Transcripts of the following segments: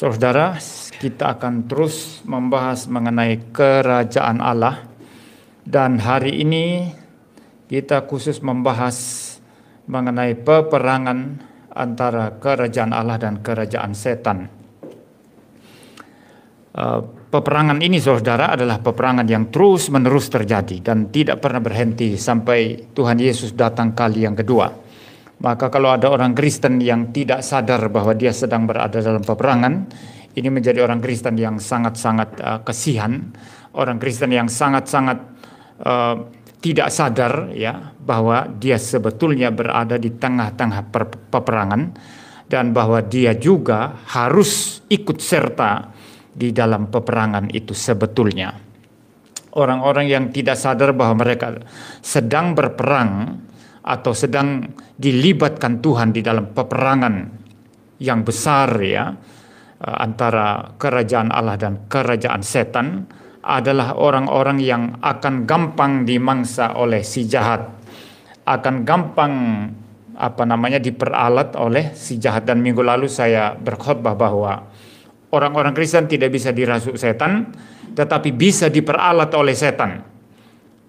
Saudara, kita akan terus membahas mengenai kerajaan Allah, dan hari ini kita khusus membahas mengenai peperangan antara kerajaan Allah dan kerajaan setan. Peperangan ini, saudara, adalah peperangan yang terus-menerus terjadi dan tidak pernah berhenti sampai Tuhan Yesus datang kali yang kedua. Maka kalau ada orang Kristen yang tidak sadar bahwa dia sedang berada dalam peperangan, ini menjadi orang Kristen yang sangat-sangat kasihan, orang Kristen yang sangat-sangat tidak sadar ya bahwa dia sebetulnya berada di tengah-tengah peperangan dan bahwa dia juga harus ikut serta di dalam peperangan itu sebetulnya. Orang-orang yang tidak sadar bahwa mereka sedang berperang atau sedang dilibatkan Tuhan di dalam peperangan yang besar ya antara kerajaan Allah dan kerajaan setan adalah orang-orang yang akan gampang dimangsa oleh si jahat, akan gampang diperalat oleh si jahat. Dan minggu lalu saya berkhotbah bahwa orang-orang Kristen tidak bisa dirasuk setan, tetapi bisa diperalat oleh setan.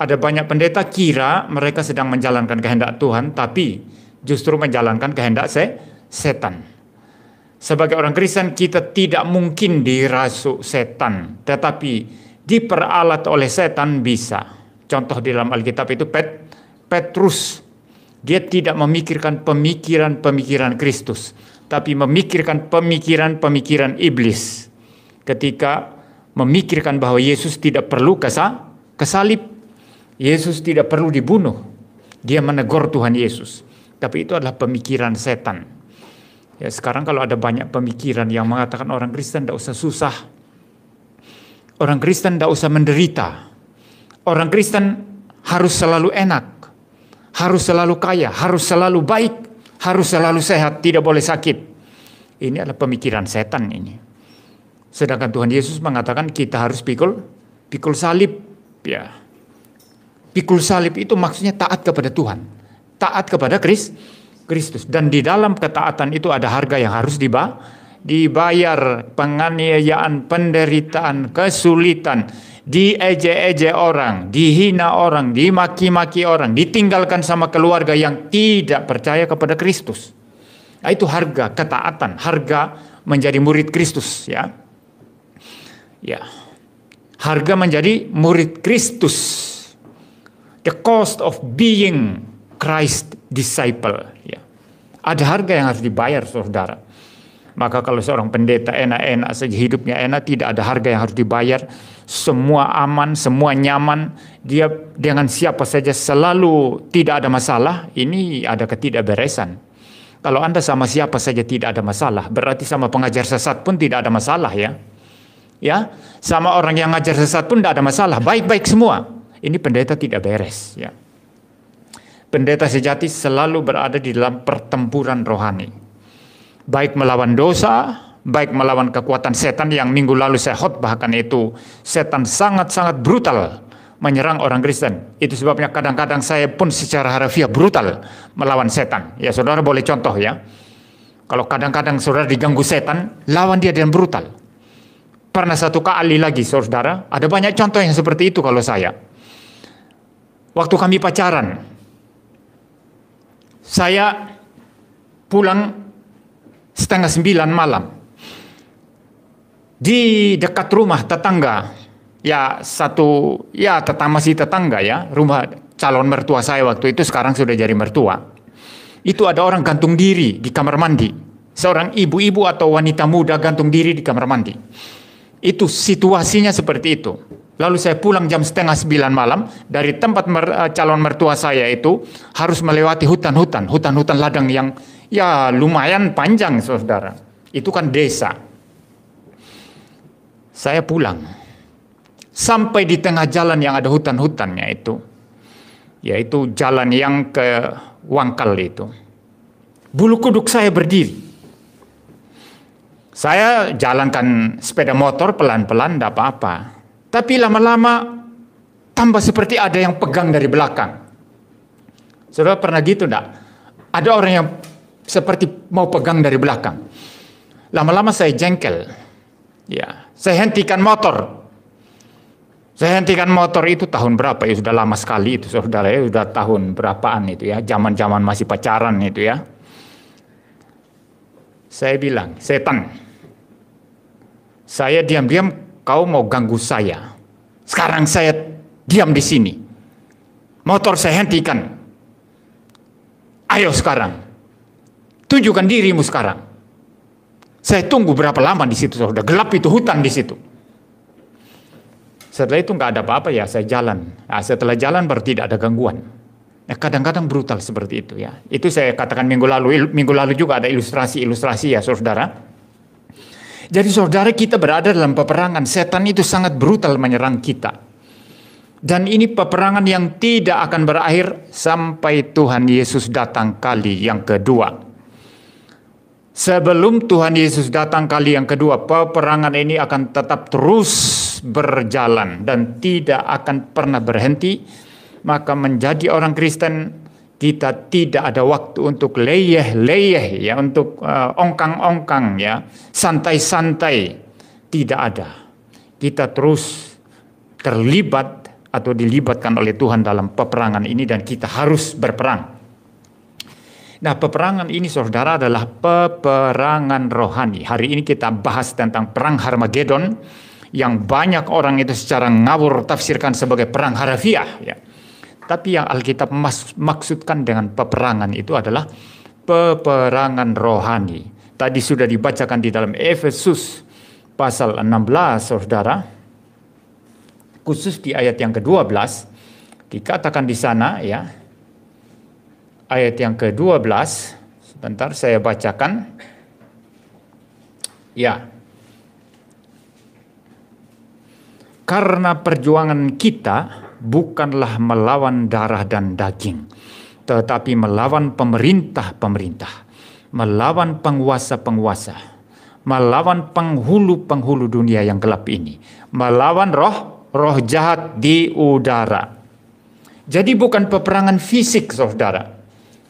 Ada banyak pendeta kira mereka sedang menjalankan kehendak Tuhan, tapi justru menjalankan kehendak setan. Sebagai orang Kristen kita tidak mungkin dirasuk setan, tetapi diperalat oleh setan bisa. Contoh di dalam Alkitab itu Petrus, dia tidak memikirkan pemikiran Kristus, tapi memikirkan pemikiran iblis. Ketika memikirkan bahwa Yesus tidak perlu kesalib, Yesus tidak perlu dibunuh, dia menegur Tuhan Yesus. Tapi itu adalah pemikiran setan. Ya, sekarang kalau ada banyak pemikiran yang mengatakan orang Kristen tidak usah susah, orang Kristen tidak usah menderita, orang Kristen harus selalu enak, harus selalu kaya, harus selalu baik, harus selalu sehat, tidak boleh sakit. Ini adalah pemikiran setan ini. Sedangkan Tuhan Yesus mengatakan kita harus pikul salib. Ya. Pikul salib itu maksudnya taat kepada Tuhan, taat kepada Kristus. Dan di dalam ketaatan itu ada harga yang harus dibayar, penganiayaan, penderitaan, kesulitan, diejek-ejek orang, dihina orang, dimaki-maki orang, ditinggalkan sama keluarga yang tidak percaya kepada Kristus. Nah, itu harga ketaatan, harga menjadi murid Kristus ya. Ya. Harga menjadi murid Kristus. The cost of being Christ disciple ya. Ada harga yang harus dibayar, saudara. Maka kalau seorang pendeta enak-enak saja hidupnya enak, tidak ada harga yang harus dibayar, semua aman, semua nyaman, dia dengan siapa saja selalu tidak ada masalah, ini ada ketidakberesan. Kalau Anda sama siapa saja tidak ada masalah, berarti sama pengajar sesat pun tidak ada masalah ya. Ya, sama orang yang ngajar sesat pun tidak ada masalah, baik-baik semua. Ini pendeta tidak beres ya. Pendeta sejati selalu berada di dalam pertempuran rohani. Baik melawan dosa, baik melawan kekuatan setan yang minggu lalu saya khotbahkan itu. Setan sangat-sangat brutal menyerang orang Kristen. Itu sebabnya kadang-kadang saya pun secara harfiah brutal melawan setan. Ya, saudara boleh contoh ya. Kalau kadang-kadang saudara diganggu setan, lawan dia dengan brutal. Pernah satu kali lagi, saudara, ada banyak contoh yang seperti itu kalau saya. Waktu kami pacaran, saya pulang 8:30 malam. Di dekat rumah tetangga, masih tetangga ya, rumah calon mertua saya waktu itu, sekarang sudah jadi mertua. Itu ada orang gantung diri di kamar mandi. Seorang ibu-ibu atau wanita muda gantung diri di kamar mandi. Itu situasinya seperti itu. Lalu saya pulang jam 8:30 malam dari tempat calon mertua saya itu harus melewati hutan-hutan ladang yang ya lumayan panjang, saudara. Itu kan desa. Saya pulang sampai di tengah jalan yang ada hutan-hutannya itu, yaitu jalan yang ke Wangkal itu. Bulu kuduk saya berdiri. Saya jalankan sepeda motor pelan-pelan, tidak apa-apa. Tapi lama-lama tambah seperti ada yang pegang dari belakang. Saudara pernah gitu enggak? Ada orang yang seperti mau pegang dari belakang. Lama-lama saya jengkel. Ya, saya hentikan motor. Saya hentikan motor itu tahun berapa ya? Sudah lama sekali itu saudara ya. Sudah tahun berapaan itu ya. Zaman-zaman masih pacaran itu ya. Saya bilang, setan, saya diam-diam kau mau ganggu saya. Sekarang saya diam di sini. Motor saya hentikan. Ayo sekarang. Tunjukkan dirimu sekarang. Saya tunggu berapa lama di situ, saudara. Gelap itu hutan di situ. Setelah itu nggak ada apa-apa ya, saya jalan. Nah, setelah jalan baru tidak ada gangguan. Nah, kadang-kadang brutal seperti itu ya. Itu saya katakan minggu lalu. Minggu lalu juga ada ilustrasi ya, saudara. Jadi saudara, kita berada dalam peperangan. Setan itu sangat brutal menyerang kita. Dan ini peperangan yang tidak akan berakhir sampai Tuhan Yesus datang kali yang kedua. Sebelum Tuhan Yesus datang kali yang kedua, peperangan ini akan tetap terus berjalan dan tidak akan pernah berhenti. Maka menjadi orang Kristen, kita tidak ada waktu untuk leyeh-leyeh ya, untuk ongkang-ongkang ya, santai-santai. Tidak ada. Kita terus terlibat atau dilibatkan oleh Tuhan dalam peperangan ini dan kita harus berperang. Nah, peperangan ini saudara adalah peperangan rohani. Hari ini kita bahas tentang perang Harmagedon yang banyak orang itu secara ngawur tafsirkan sebagai perang harafiah ya. Tapi yang Alkitab maksudkan dengan peperangan itu adalah peperangan rohani. Tadi sudah dibacakan di dalam Efesus pasal 16 saudara. Khusus di ayat yang ke-12 dikatakan di sana ya. Ayat yang ke-12, sebentar saya bacakan. Ya. Karena perjuangan kita bukanlah melawan darah dan daging, tetapi melawan pemerintah-pemerintah, melawan penguasa-penguasa, melawan penghulu-penghulu dunia yang gelap ini, melawan roh jahat di udara. Jadi bukan peperangan fisik, saudara.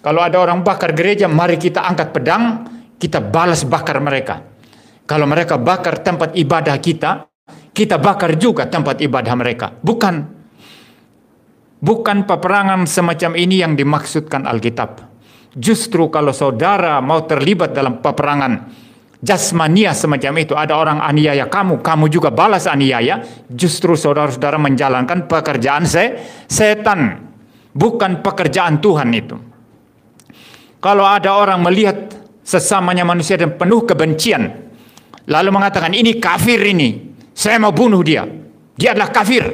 Kalau ada orang bakar gereja, mari kita angkat pedang, kita balas bakar mereka. Kalau mereka bakar tempat ibadah kita bakar juga tempat ibadah mereka. Bukan peperangan semacam ini yang dimaksudkan Alkitab. Justru kalau saudara mau terlibat dalam peperangan jasmania semacam itu, ada orang aniaya kamu juga balas aniaya, justru saudara-saudara menjalankan pekerjaan setan, bukan pekerjaan Tuhan itu. Kalau ada orang melihat sesamanya manusia dan penuh kebencian, lalu mengatakan ini kafir ini, saya mau bunuh dia adalah kafir.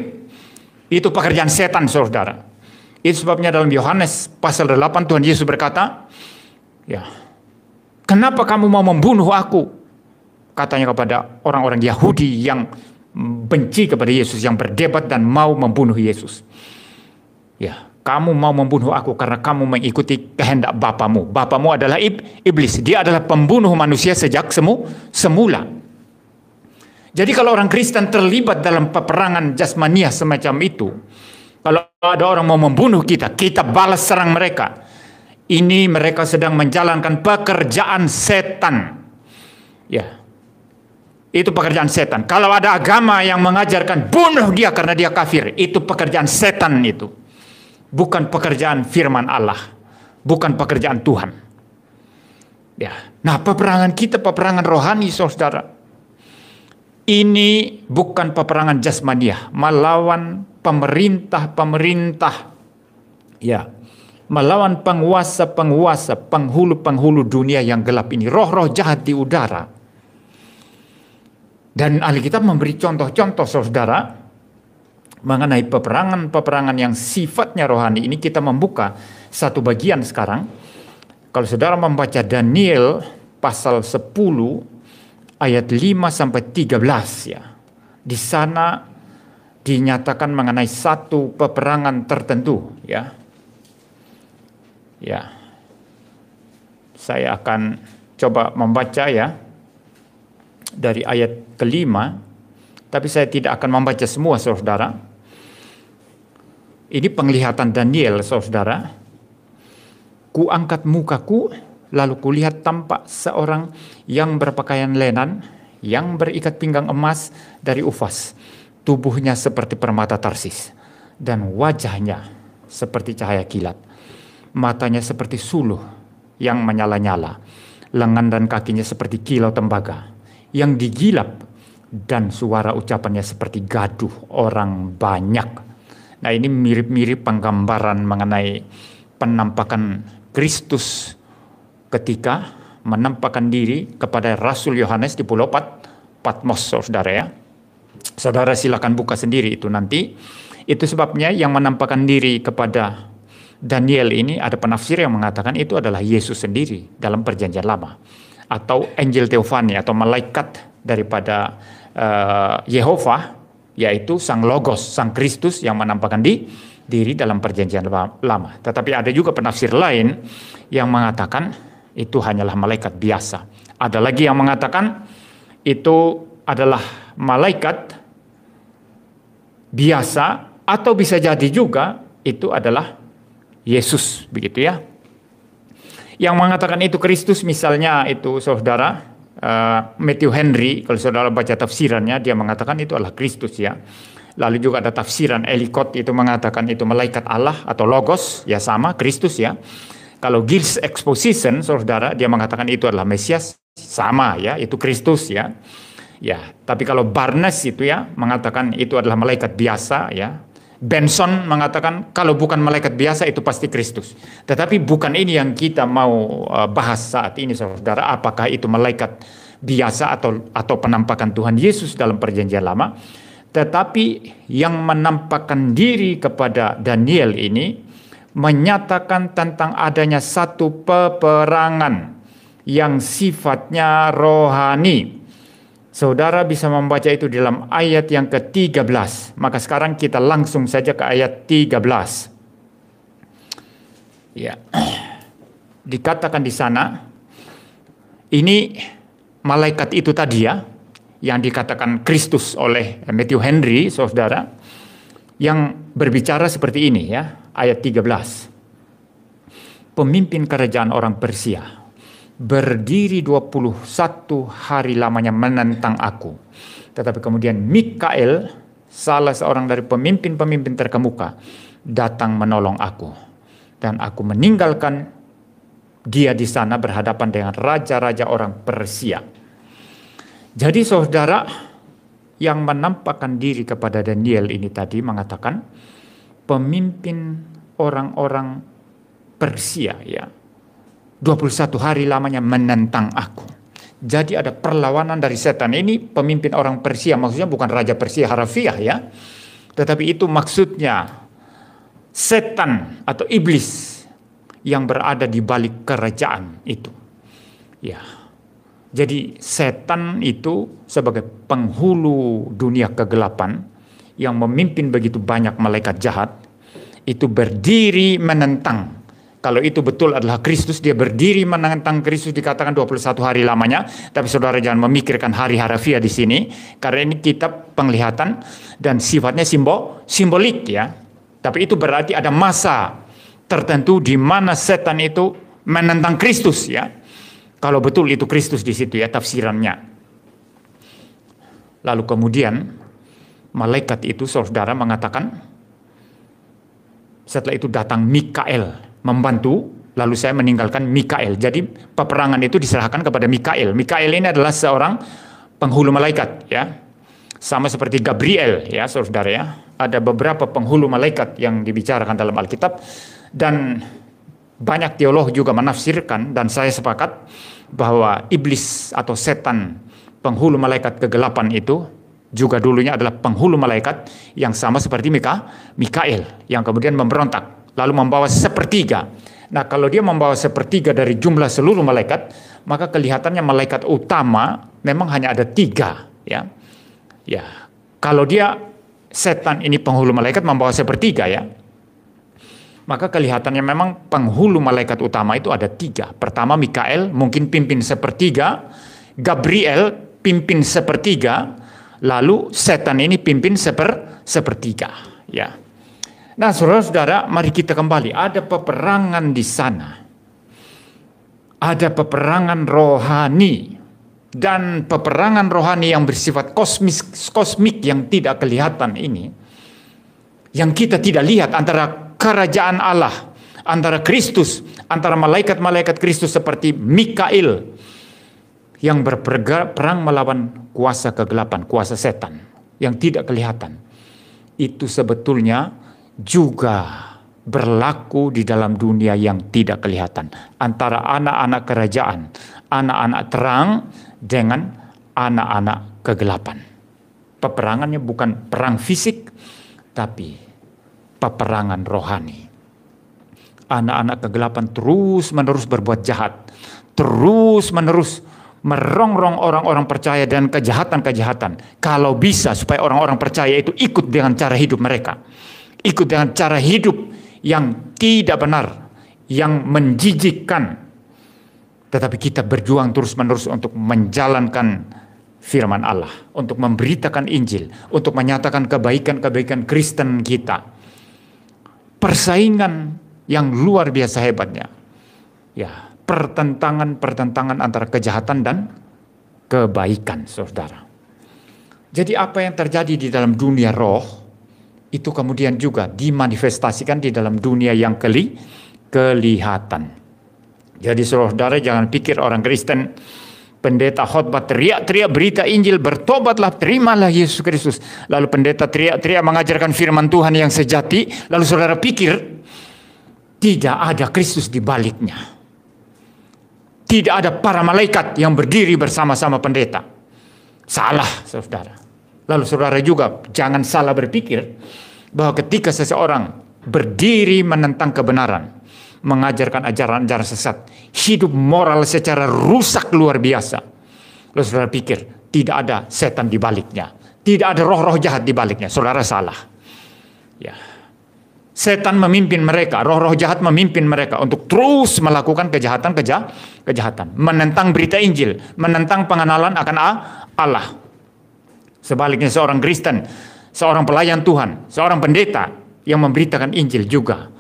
Itu pekerjaan setan saudara. Itu sebabnya dalam Yohanes pasal 8 Tuhan Yesus berkata, ya, kenapa kamu mau membunuh aku? Katanya kepada orang-orang Yahudi yang benci kepada Yesus, yang berdebat dan mau membunuh Yesus. Ya, kamu mau membunuh aku karena kamu mengikuti kehendak bapamu. Bapamu adalah iblis. Dia adalah pembunuh manusia sejak semula. Jadi kalau orang Kristen terlibat dalam peperangan jasmania semacam itu, kalau ada orang mau membunuh kita balas serang mereka. Ini mereka sedang menjalankan pekerjaan setan. Ya. Itu pekerjaan setan. Kalau ada agama yang mengajarkan bunuh dia karena dia kafir, itu pekerjaan setan itu. Bukan pekerjaan firman Allah. Bukan pekerjaan Tuhan. Ya. Nah, peperangan kita peperangan rohani, saudara. Ini bukan peperangan jasmania, melawan pemerintah-pemerintah. Ya. Melawan penguasa-penguasa, penghulu-penghulu dunia yang gelap ini. Roh-roh jahat di udara. Dan Alkitab memberi contoh-contoh, saudara, mengenai peperangan-peperangan yang sifatnya rohani. Ini kita membuka satu bagian sekarang. Kalau saudara membaca Daniel pasal 10 ayat 5-13 ya. Di sana dinyatakan mengenai satu peperangan tertentu ya. Ya. Saya akan coba membaca ya dari ayat kelima, tapi saya tidak akan membaca semua, saudara. Ini penglihatan Daniel, saudara. Kuangkat mukaku, lalu kulihat tampak seorang yang berpakaian lenan, yang berikat pinggang emas dari Ufas. Tubuhnya seperti permata Tarsis, dan wajahnya seperti cahaya kilat. Matanya seperti suluh yang menyala-nyala. Lengan dan kakinya seperti kilau tembaga yang digilap, dan suara ucapannya seperti gaduh orang banyak. Nah, ini mirip-mirip penggambaran mengenai penampakan Kristus ketika menampakkan diri kepada Rasul Yohanes di Pulau Patmos, saudara ya. Saudara silakan buka sendiri itu nanti. Itu sebabnya yang menampakkan diri kepada Daniel ini, ada penafsir yang mengatakan itu adalah Yesus sendiri dalam Perjanjian Lama, atau Angel Theophany atau malaikat daripada Yehova, yaitu Sang Logos, Sang Kristus yang menampakkan diri dalam Perjanjian Lama. Tetapi ada juga penafsir lain yang mengatakan itu hanyalah malaikat biasa. Ada lagi yang mengatakan itu adalah malaikat biasa, atau bisa jadi juga itu adalah Yesus, begitu ya. Yang mengatakan itu Kristus misalnya itu saudara Matthew Henry, kalau saudara baca tafsirannya dia mengatakan itu adalah Kristus ya. Lalu juga ada tafsiran Ellicott itu mengatakan itu malaikat Allah atau Logos, ya sama Kristus ya. Kalau Giles Exposition saudara dia mengatakan itu adalah Mesias, sama ya, itu Kristus ya. Ya, tapi kalau Barnes itu ya mengatakan itu adalah malaikat biasa ya. Benson mengatakan kalau bukan malaikat biasa itu pasti Kristus. Tetapi bukan ini yang kita mau bahas saat ini saudara, apakah itu malaikat biasa atau penampakan Tuhan Yesus dalam Perjanjian Lama. Tetapi yang menampakkan diri kepada Daniel ini menyatakan tentang adanya satu peperangan yang sifatnya rohani. Saudara bisa membaca itu di dalam ayat yang ke-13. Maka sekarang kita langsung saja ke ayat 13. Ya. Dikatakan di sana, ini malaikat itu tadi ya, yang dikatakan Kristus oleh Matthew Henry, saudara, yang berbicara seperti ini ya, ayat 13. Pemimpin kerajaan orang Persia berdiri 21 hari lamanya menentang aku. Tetapi kemudian Mikael, salah seorang dari pemimpin-pemimpin terkemuka, datang menolong aku. Dan aku meninggalkan dia di sana berhadapan dengan raja-raja orang Persia. Jadi saudara, yang menampakkan diri kepada Daniel ini tadi mengatakan pemimpin orang-orang Persia ya. 21 hari lamanya menentang aku. Jadi ada perlawanan dari setan. Ini pemimpin orang Persia, maksudnya bukan Raja Persia harafiah ya. Tetapi itu maksudnya setan atau iblis yang berada di balik kerajaan itu. Ya. Jadi setan itu sebagai penghulu dunia kegelapan yang memimpin begitu banyak malaikat jahat, itu berdiri menentang. Kalau itu betul adalah Kristus, dia berdiri menentang Kristus, dikatakan 21 hari lamanya. Tapi saudara jangan memikirkan hari harafiah di sini, karena ini kitab penglihatan dan sifatnya simbolik ya. Tapi itu berarti ada masa tertentu di mana setan itu menentang Kristus ya. Kalau betul itu Kristus di situ ya tafsirannya. Lalu kemudian malaikat itu saudara mengatakan, setelah itu datang Mikael membantu, lalu saya meninggalkan Mikael. Jadi peperangan itu diserahkan kepada Mikael. Mikael ini adalah seorang penghulu malaikat ya. Sama seperti Gabriel ya saudara ya. Ada beberapa penghulu malaikat yang dibicarakan dalam Alkitab, dan banyak teolog juga menafsirkan, dan saya sepakat bahwa iblis atau setan penghulu malaikat kegelapan itu juga dulunya adalah penghulu malaikat yang sama seperti Mikael yang kemudian memberontak lalu membawa sepertiga. Nah, kalau dia membawa sepertiga dari jumlah seluruh malaikat, maka kelihatannya malaikat utama memang hanya ada 3 ya. Ya, kalau dia setan ini penghulu malaikat membawa sepertiga ya, maka kelihatannya memang penghulu malaikat utama itu ada 3. Pertama Mikael mungkin pimpin sepertiga, Gabriel pimpin sepertiga, lalu setan ini pimpin sepertiga ya. Nah saudara-saudara, mari kita kembali. Ada peperangan di sana. Ada peperangan rohani dan peperangan rohani yang bersifat kosmik yang tidak kelihatan ini, yang kita tidak lihat, antara kerajaan Allah, antara Kristus, antara malaikat-malaikat Kristus seperti Mikail yang berperang melawan kuasa kegelapan, kuasa setan yang tidak kelihatan. Itu sebetulnya juga berlaku di dalam dunia yang tidak kelihatan, antara anak-anak kerajaan, anak-anak terang dengan anak-anak kegelapan. Peperangannya bukan perang fisik, tapi peperangan rohani. Anak-anak kegelapan terus-menerus berbuat jahat, terus-menerus merongrong orang-orang percaya dan kejahatan-kejahatan. Kalau bisa supaya orang-orang percaya itu ikut dengan cara hidup mereka, ikut dengan cara hidup yang tidak benar, yang menjijikkan. Tetapi kita berjuang terus-menerus untuk menjalankan firman Allah, untuk memberitakan Injil, untuk menyatakan kebaikan-kebaikan Kristen kita. Persaingan yang luar biasa hebatnya. Ya, pertentangan antara kejahatan dan kebaikan, saudara. Jadi apa yang terjadi di dalam dunia roh, itu kemudian juga dimanifestasikan di dalam dunia yang kelihatan. Jadi saudara jangan pikir orang Kristen, pendeta khotbah teriak-teriak berita Injil, bertobatlah, terimalah Yesus Kristus. Lalu pendeta teriak-teriak mengajarkan firman Tuhan yang sejati, lalu saudara pikir tidak ada Kristus di baliknya. Tidak ada para malaikat yang berdiri bersama-sama pendeta. Salah, saudara. Lalu saudara juga jangan salah berpikir bahwa ketika seseorang berdiri menentang kebenaran, mengajarkan ajaran-ajaran sesat, hidup moral secara rusak luar biasa, lalu saudara pikir tidak ada setan di baliknya, tidak ada roh-roh jahat di baliknya, saudara salah. Ya. Setan memimpin mereka, roh-roh jahat memimpin mereka untuk terus melakukan kejahatan, menentang berita Injil, menentang pengenalan akan Allah. Sebaliknya seorang Kristen, seorang pelayan Tuhan, seorang pendeta yang memberitakan Injil juga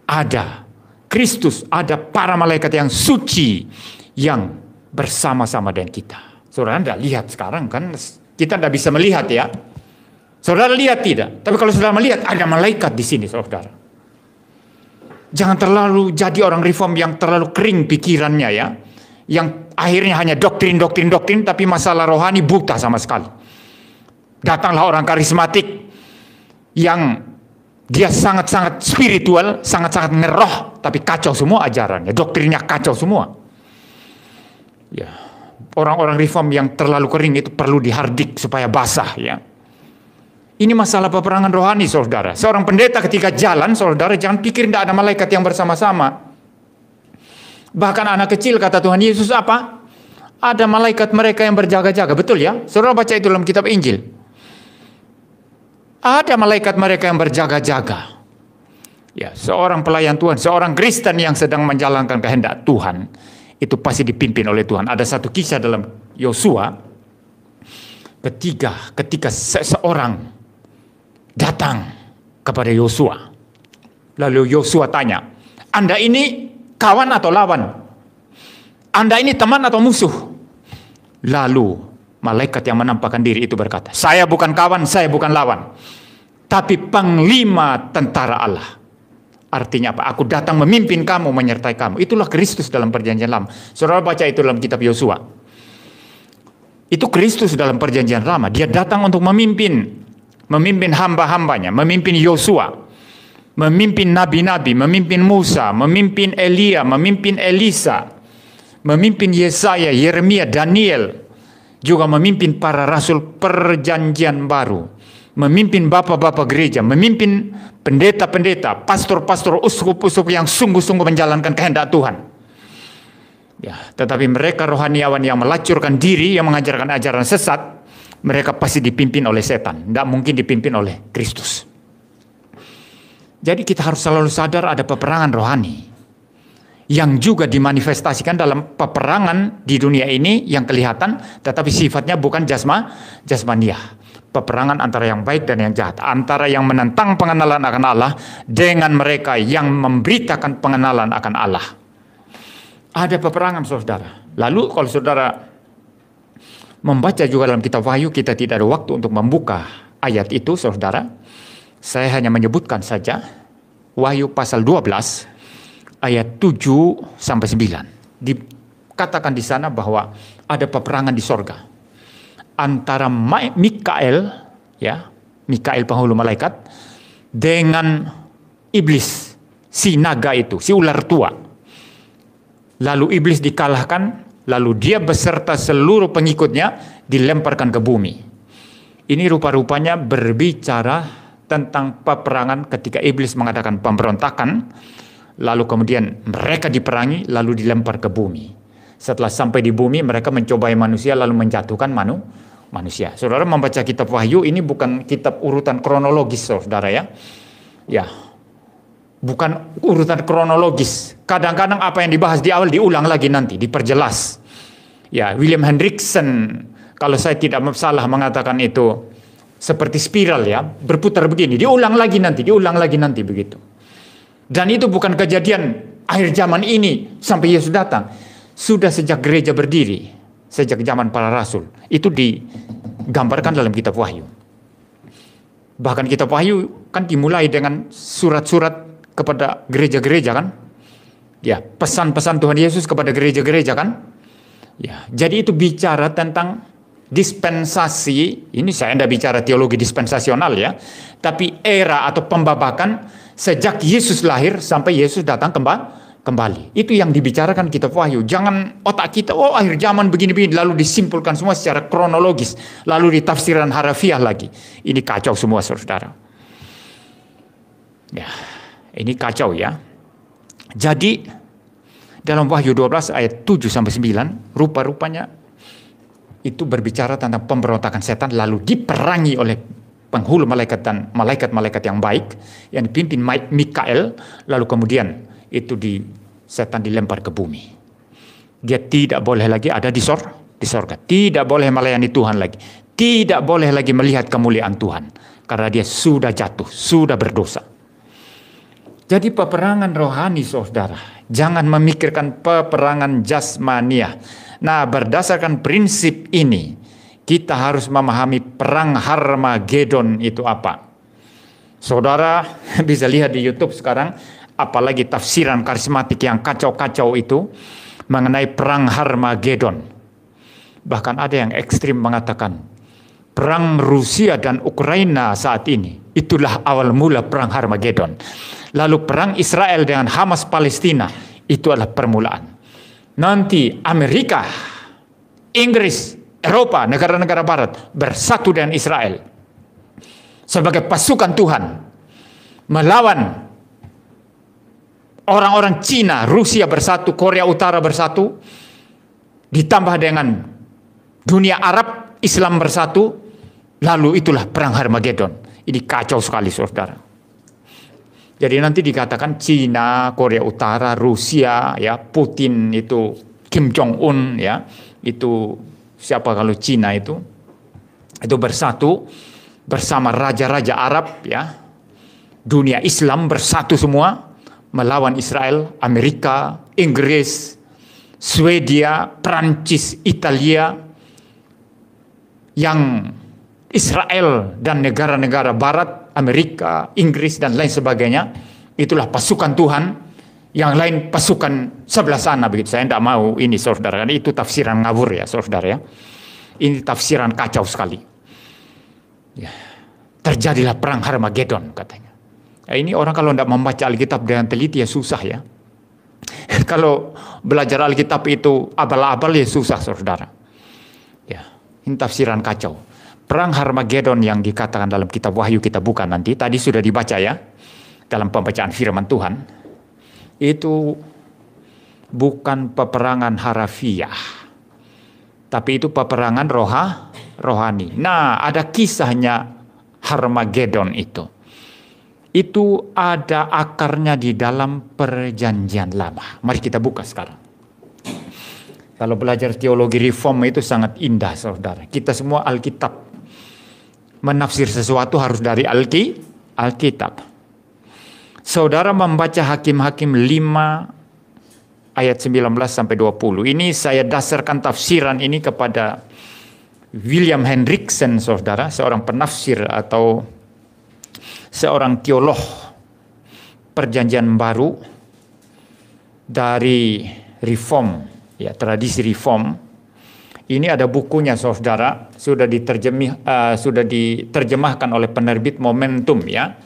ada Kristus, ada para malaikat yang suci yang bersama-sama dengan kita. Saudara tidak lihat sekarang kan, kita tidak bisa melihat ya. Saudara lihat tidak? Tapi kalau saudara melihat ada malaikat di sini, saudara. Jangan terlalu jadi orang reform yang terlalu kering pikirannya ya, yang akhirnya hanya doktrin, tapi masalah rohani buta sama sekali. Datanglah orang karismatik yang dia sangat-sangat spiritual, sangat-sangat ngeroh, tapi kacau semua ajarannya, doktrinnya kacau semua. Ya, orang-orang reform yang terlalu kering itu perlu dihardik supaya basah ya. Ini masalah peperangan rohani, saudara. Seorang pendeta ketika jalan, saudara jangan pikir tidak ada malaikat yang bersama-sama. Bahkan anak kecil kata Tuhan Yesus apa? Ada malaikat mereka yang berjaga-jaga, betul ya? Saudara baca itu dalam kitab Injil. Ada malaikat mereka yang berjaga-jaga. Ya, seorang pelayan Tuhan, seorang Kristen yang sedang menjalankan kehendak Tuhan, itu pasti dipimpin oleh Tuhan. Ada satu kisah dalam Yosua, ketika seseorang datang kepada Yosua. Lalu Yosua tanya, Anda ini kawan atau lawan? Anda ini teman atau musuh? Lalu malaikat yang menampakkan diri itu berkata, saya bukan kawan, saya bukan lawan, tapi panglima tentara Allah. Artinya apa? Aku datang memimpin kamu, menyertai kamu. Itulah Kristus dalam perjanjian lama. Saudara baca itu dalam kitab Yosua. Itu Kristus dalam perjanjian lama. Dia datang untuk memimpin hamba-hambanya, memimpin Yosua, memimpin nabi-nabi, memimpin Musa, memimpin Elia, memimpin Elisa, memimpin Yesaya, Yeremia, Daniel, juga memimpin para rasul perjanjian baru, memimpin bapak-bapak gereja, memimpin pendeta-pendeta, pastor-pastor, uskup-uskup yang sungguh-sungguh menjalankan kehendak Tuhan. Ya, tetapi mereka rohaniawan yang melacurkan diri, yang mengajarkan ajaran sesat, mereka pasti dipimpin oleh setan, tidak mungkin dipimpin oleh Kristus. Jadi kita harus selalu sadar ada peperangan rohani yang juga dimanifestasikan dalam peperangan di dunia ini yang kelihatan, tetapi sifatnya bukan jasmaniah. Peperangan antara yang baik dan yang jahat, antara yang menentang pengenalan akan Allah dengan mereka yang memberitakan pengenalan akan Allah. Ada peperangan, saudara. Lalu kalau saudara membaca juga dalam kitab Wahyu, kita tidak ada waktu untuk membuka ayat itu, saudara. Saya hanya menyebutkan saja Wahyu pasal 12 ayat 7 sampai 9. Dikatakan di sana bahwa ada peperangan di sorga antara Mikael, ya, Mikael penghulu malaikat, dengan iblis, si naga itu, si ular tua. Lalu iblis dikalahkan, lalu dia beserta seluruh pengikutnya dilemparkan ke bumi. Ini rupa-rupanya berbicara tentang peperangan ketika iblis mengadakan pemberontakan, lalu kemudian mereka diperangi, lalu dilempar ke bumi. Setelah sampai di bumi, mereka mencobai manusia, lalu menjatuhkan manusia. Saudara membaca kitab Wahyu, ini bukan kitab urutan kronologis, saudara, ya. Ya, bukan urutan kronologis. Kadang-kadang apa yang dibahas di awal diulang lagi nanti, diperjelas. Ya, William Hendrickson, kalau saya tidak salah mengatakan itu seperti spiral, ya, berputar begini, diulang lagi nanti begitu. Dan itu bukan kejadian akhir zaman ini sampai Yesus datang. Sudah sejak gereja berdiri, sejak zaman para rasul. Itu digambarkan dalam kitab Wahyu. Bahkan kitab Wahyu kan dimulai dengan surat-surat kepada gereja-gereja, kan? Ya, pesan-pesan Tuhan Yesus kepada gereja-gereja, kan? Ya, jadi itu bicara tentang dispensasi. Ini saya tidak bicara teologi dispensasional, ya, tapi era atau pembabakan sejak Yesus lahir sampai Yesus datang kembali. Itu yang dibicarakan kitab Wahyu. Jangan otak kita, oh akhir zaman begini-begini, lalu disimpulkan semua secara kronologis, lalu ditafsiran harafiah lagi. Ini kacau semua, saudara. Ya, ini kacau, ya. Jadi dalam Wahyu 12 ayat 7 sampai 9, rupa-rupanya itu berbicara tentang pemberontakan setan, lalu diperangi oleh penghulu malaikat dan malaikat-malaikat yang baik yang dipimpin Mikael, lalu kemudian itu setan dilempar ke bumi. Dia tidak boleh lagi ada di sorga, tidak boleh melayani Tuhan lagi, tidak boleh lagi melihat kemuliaan Tuhan, karena dia sudah jatuh, sudah berdosa. Jadi peperangan rohani, saudara, jangan memikirkan peperangan jasmania. Nah, berdasarkan prinsip ini, kita harus memahami perang Harmagedon itu apa. Saudara bisa lihat di YouTube sekarang, apalagi tafsiran karismatik yang kacau-kacau itu mengenai perang Harmagedon. Bahkan ada yang ekstrim mengatakan perang Rusia dan Ukraina saat ini itulah awal mula perang Harmagedon. Lalu perang Israel dengan Hamas Palestina itu adalah permulaan. Nanti Amerika, Inggris, Eropa, negara-negara barat bersatu dengan Israel sebagai pasukan Tuhan melawan orang-orang Cina, Rusia bersatu, Korea Utara bersatu, ditambah dengan dunia Arab, Islam bersatu, lalu itulah perang Harmagedon. Ini kacau sekali, saudara. Jadi nanti dikatakan Cina, Korea Utara, Rusia, ya, Putin itu, Kim Jong Un, ya, itu siapa kalau Cina itu bersatu bersama raja-raja Arab, ya, dunia Islam bersatu semua melawan Israel, Amerika, Inggris, Swedia, Prancis, Italia, yang Israel dan negara-negara barat, Amerika, Inggris dan lain sebagainya, itulah pasukan Tuhan. Yang lain pasukan sebelah sana begitu. Saya tidak mau ini, saudara, karena itu tafsiran ngawur, ya, saudara, ya. Ini tafsiran kacau sekali. Ya. Terjadilah perang Harmagedon katanya. Ya, ini orang kalau tidak membaca Alkitab dengan teliti ya susah, ya. Kalau belajar Alkitab itu abal-abal ya susah, saudara. Ya, ini tafsiran kacau. Perang Harmagedon yang dikatakan dalam kitab Wahyu, kita buka nanti. Tadi sudah dibaca, ya, dalam pembacaan firman Tuhan. Itu bukan peperangan harafiah, tapi itu peperangan rohani. Nah, ada kisahnya Harmagedon itu. Itu ada akarnya di dalam perjanjian lama. Mari kita buka sekarang. Kalau belajar teologi reform itu sangat indah, saudara. Kita semua Alkitab. Menafsir sesuatu harus dari Alkitab. Saudara membaca Hakim-Hakim 5 ayat 19 sampai 20. Ini saya dasarkan tafsiran ini kepada William Hendriksen, saudara, seorang penafsir atau seorang teolog Perjanjian Baru dari Reform, ya, tradisi Reform. Ini ada bukunya, saudara, sudah diterjemahkan oleh penerbit Momentum, ya.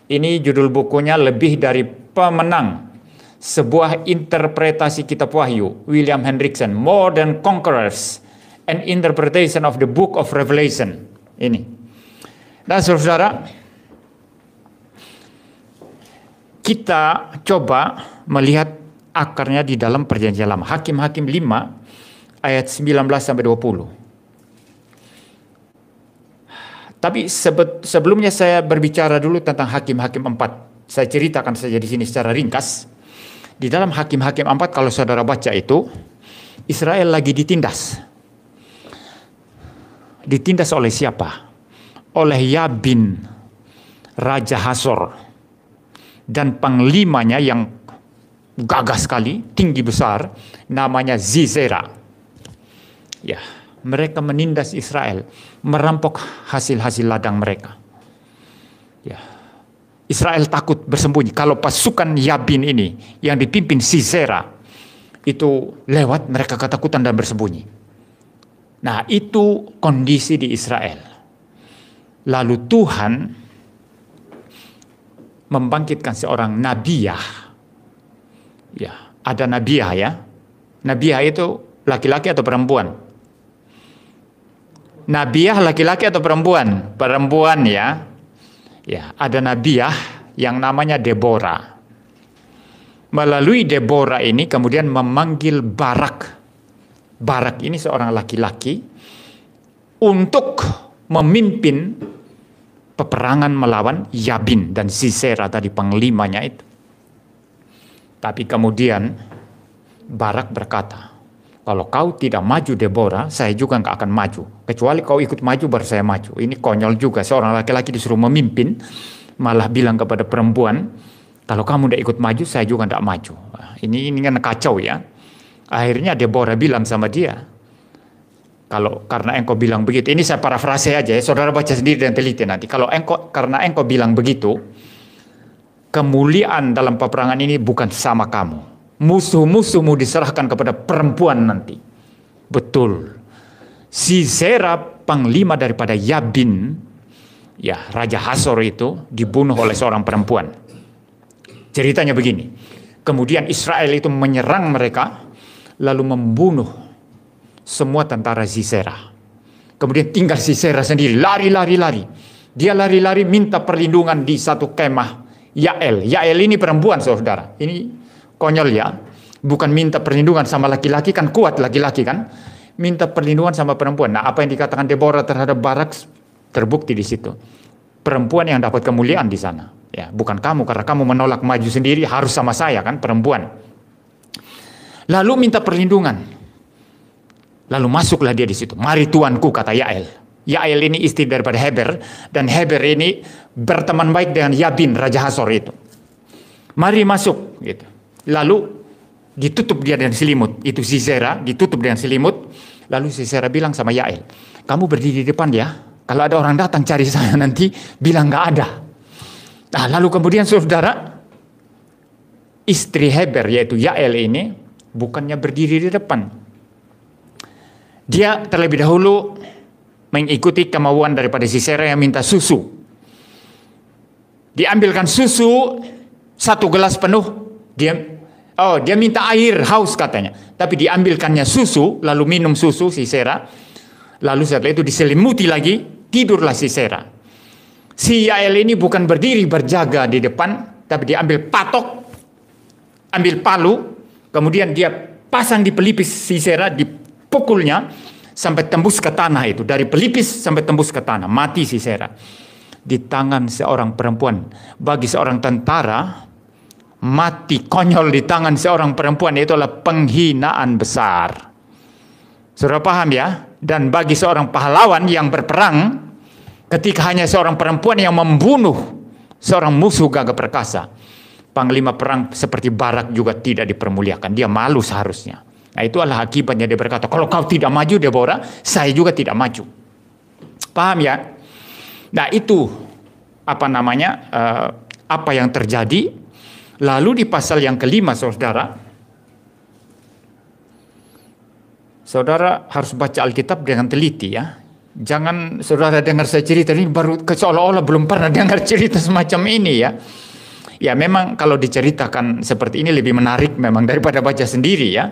Ini judul bukunya Lebih dari Pemenang, sebuah interpretasi kitab Wahyu, William Hendriksen, More Than Conquerors, an Interpretation of the Book of Revelation. Ini. Dan saudara, kita coba melihat akarnya di dalam Perjanjian Lama. Hakim-Hakim 5 ayat 19 sampai 20. Tapi sebelumnya saya berbicara dulu tentang Hakim-Hakim 4. Saya ceritakan saja di sini secara ringkas. Di dalam Hakim-Hakim 4, kalau saudara baca itu, Israel lagi ditindas. Ditindas oleh siapa? Oleh Yabin, Raja Hasor. Dan panglimanya yang gagah sekali, tinggi besar, namanya Sisera. Ya, mereka menindas Israel, merampok hasil-hasil ladang mereka. Ya, Israel takut bersembunyi. Kalau pasukan Yabin ini yang dipimpin Sisera itu lewat, mereka ketakutan dan bersembunyi. Nah, itu kondisi di Israel. Lalu Tuhan membangkitkan seorang Nabiah. Ya, ada Nabiah, ya. Nabiah itu laki-laki atau perempuan? Nabiah laki-laki atau perempuan? Perempuan, ya. Ya, ada Nabiah yang namanya Deborah. Melalui Deborah ini kemudian memanggil Barak. Barak ini seorang laki-laki untuk memimpin peperangan melawan Yabin dan Sisera tadi, panglimanya itu. Tapi kemudian Barak berkata, kalau kau tidak maju Deborah, saya juga nggak akan maju. Kecuali kau ikut maju baru saya maju. Ini konyol juga, seorang laki-laki disuruh memimpin, malah bilang kepada perempuan, kalau kamu tidak ikut maju, saya juga tidak maju. Ini kan kacau, ya. Akhirnya Deborah bilang sama dia, karena engkau bilang begitu, ini saya parafrase aja, ya, saudara baca sendiri dan teliti nanti. Karena engkau bilang begitu, kemuliaan dalam peperangan ini bukan sama kamu. Musuh-musuhmu diserahkan kepada perempuan nanti. Betul. Sisera, panglima daripada Yabin, ya, Raja Hasor itu dibunuh oleh seorang perempuan. Ceritanya begini. Kemudian Israel itu menyerang mereka, lalu membunuh semua tentara Sisera. Kemudian tinggal Sisera sendiri, lari. Dia lari-lari minta perlindungan di satu kemah Yael. Yael ini perempuan, saudara. Ini konyol, ya. Bukan minta perlindungan sama laki-laki, kan kuat laki-laki kan. Minta perlindungan sama perempuan. Nah, apa yang dikatakan Deborah terhadap Barak terbukti di situ. Perempuan yang dapat kemuliaan di sana. Ya, bukan kamu, karena kamu menolak maju sendiri, harus sama saya kan, perempuan. Lalu minta perlindungan. Lalu masuklah dia di situ. Mari tuanku, kata Yael. Yael ini istri daripada Heber, dan Heber ini berteman baik dengan Yabin, Raja Hasor itu. Mari masuk, gitu. Lalu ditutup dia dengan selimut. Itu Sisera ditutup dengan selimut. Lalu Sisera bilang sama Yael, kamu berdiri di depan ya. Kalau ada orang datang cari saya nanti bilang nggak ada. Nah, lalu kemudian saudara, istri Heber yaitu Yael ini bukannya berdiri di depan. Dia terlebih dahulu mengikuti kemauan daripada Sisera yang minta susu. Diambilkan susu 1 gelas penuh. Dia minta air, haus katanya. Tapi diambilkannya susu, lalu minum susu Sisera. Lalu setelah itu diselimuti lagi, tidurlah Sisera. Si Yael ini bukan berdiri berjaga di depan, tapi dia ambil patok, ambil palu, kemudian dia pasang di pelipis Sisera, dipukulnya sampai tembus ke tanah itu. Dari pelipis sampai tembus ke tanah, mati Sisera. Di tangan seorang perempuan. Bagi seorang tentara, mati konyol di tangan seorang perempuan itu adalah penghinaan besar. Saudara paham ya? Dan bagi seorang pahlawan yang berperang, ketika hanya seorang perempuan yang membunuh seorang musuh gagah perkasa, panglima perang seperti Barak juga tidak dipermuliakan. Dia malu seharusnya. Nah, itu adalah akibatnya dia berkata, kalau kau tidak maju Deborah, saya juga tidak maju. Paham ya? Nah, itu apa yang terjadi. Lalu di pasal yang kelima, saudara harus baca Alkitab dengan teliti ya. Jangan saudara dengar saya cerita ini baru seolah-olah belum pernah dengar cerita semacam ini ya. Ya memang kalau diceritakan seperti ini lebih menarik memang daripada baca sendiri ya.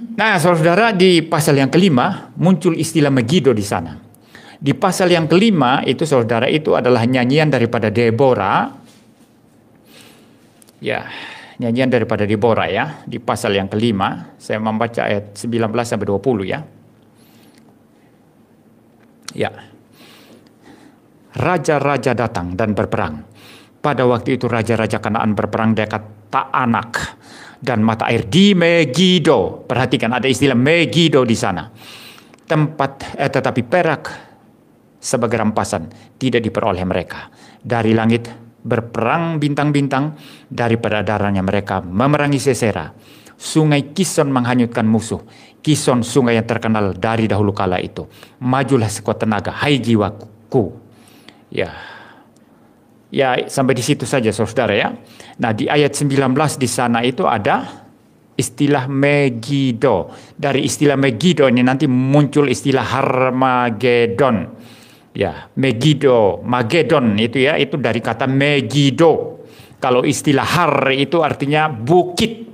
Nah, saudara, di pasal yang kelima muncul istilah Megido di sana. Di pasal yang kelima itu, saudara, itu adalah nyanyian daripada Deborah. Ya, nyanyian daripada Deborah ya. Di pasal yang kelima, saya membaca ayat 19 sampai 20 ya. Ya. Raja-raja datang dan berperang. Pada waktu itu raja-raja Kanaan berperang dekat Ta'anak dan mata air di Megido. Perhatikan ada istilah Megido di sana. Tetapi perak sebagai rampasan tidak diperoleh mereka. Dari langit berperang bintang-bintang, daripada darahnya mereka memerangi Sisera. Sungai Kison menghanyutkan musuh. Kison sungai yang terkenal dari dahulu kala itu. Majulah sekuat tenaga, hai jiwaku. Ya, sampai di situ saja saudara ya. Nah, di ayat 19 di sana itu ada istilah Megido. Dari istilah Megido ini nanti muncul istilah Harmagedon. Ya, Megido, Magedon itu ya, itu dari kata Megido. Kalau istilah Har itu artinya bukit.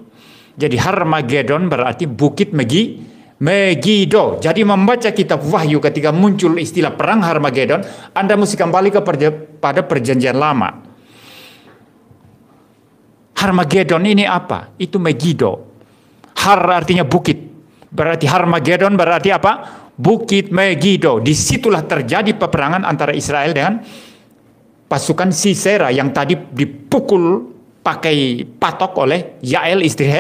Jadi Harmagedon berarti bukit Megido. Jadi membaca kitab Wahyu ketika muncul istilah perang Harmagedon, Anda mesti kembali pada perjanjian lama. Harmagedon ini apa? Itu Megido. Har artinya bukit. Berarti Harmagedon berarti apa? Bukit Megido. Disitulah terjadi peperangan antara Israel dengan pasukan Sisera yang tadi dipukul pakai patok oleh Yael istri